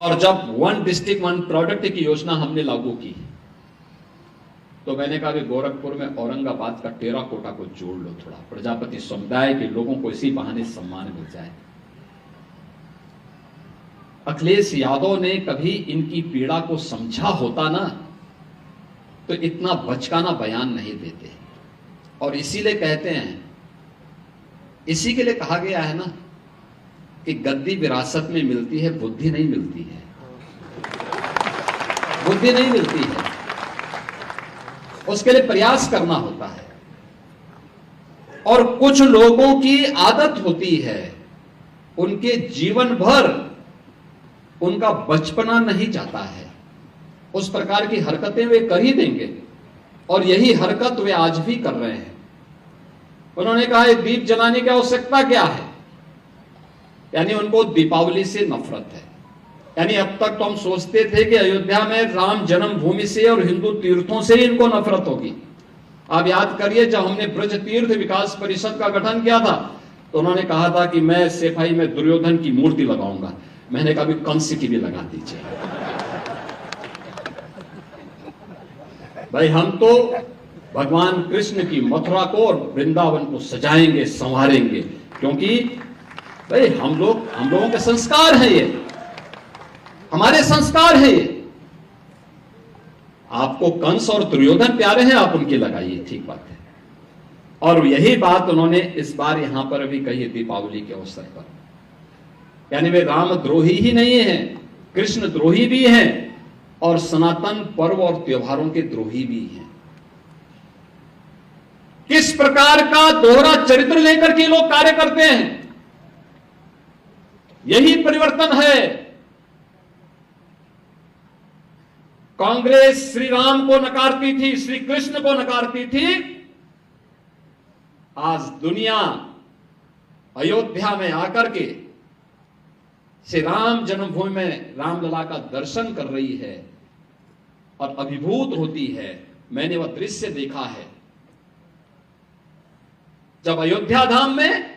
और जब one district one product की योजना हमने लागू की तो मैंने कहा कि गोरखपुर में औरंगाबाद का टेराकोटा को जोड़ लो, थोड़ा प्रजापति समुदाय के लोगों को इसी बहाने सम्मान मिल जाए। अखिलेश यादव ने कभी इनकी पीड़ा को समझा होता ना तो इतना बचकाना बयान नहीं देते। और इसीलिए कहते हैं, इसी के लिए कहा गया है ना कि गद्दी विरासत में मिलती है, बुद्धि नहीं मिलती है, बुद्धि नहीं मिलती है, उसके लिए प्रयास करना होता है। और कुछ लोगों की आदत होती है, उनके जीवन भर उनका बचपना नहीं जाता है, उस प्रकार की हरकतें वे कर ही देंगे और यही हरकत वे आज भी कर रहे हैं। उन्होंने कहा दीप जलाने की आवश्यकता क्या है, यानी उनको दीपावली से नफरत है। यानी अब तक तो हम सोचते थे कि अयोध्या में राम जन्मभूमि से और हिंदू तीर्थों से ही इनको नफरत होगी। आप याद करिए, जब हमने ब्रज तीर्थ विकास परिषद का गठन किया था तो उन्होंने कहा था कि मैं सेफाई में दुर्योधन की मूर्ति लगाऊंगा। मैंने कहा कंस की भी लगा दीजिए। भाई हम तो भगवान कृष्ण की मथुरा को और वृंदावन को सजाएंगे, संवारेंगे, क्योंकि भाई हम लोगों के संस्कार है, ये हमारे संस्कार है। ये आपको कंस और दुर्योधन प्यारे हैं, आप उनकी लगाइए, ठीक बात है। और यही बात उन्होंने इस बार यहां पर भी कही दीपावली के अवसर पर। यानी वे रामद्रोही ही नहीं है, कृष्ण द्रोही भी हैं और सनातन पर्व और त्योहारों के द्रोही भी हैं। किस प्रकार का दोहरा चरित्र लेकर के लोग कार्य करते हैं, यही परिवर्तन है। कांग्रेस श्री राम को नकारती थी, श्री कृष्ण को नकारती थी, आज दुनिया अयोध्या में आकर के श्री राम जन्मभूमि में रामलला का दर्शन कर रही है और अभिभूत होती है। मैंने वह दृश्य देखा है जब अयोध्या धाम में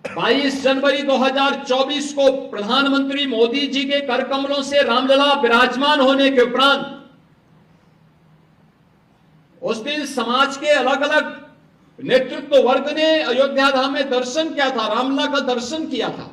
22 जनवरी 2024 को प्रधानमंत्री मोदी जी के कर कमलों से रामलला विराजमान होने के उपरांत उस दिन समाज के अलग अलग नेतृत्व वर्ग ने अयोध्या धाम में दर्शन किया था, रामलला का दर्शन किया था।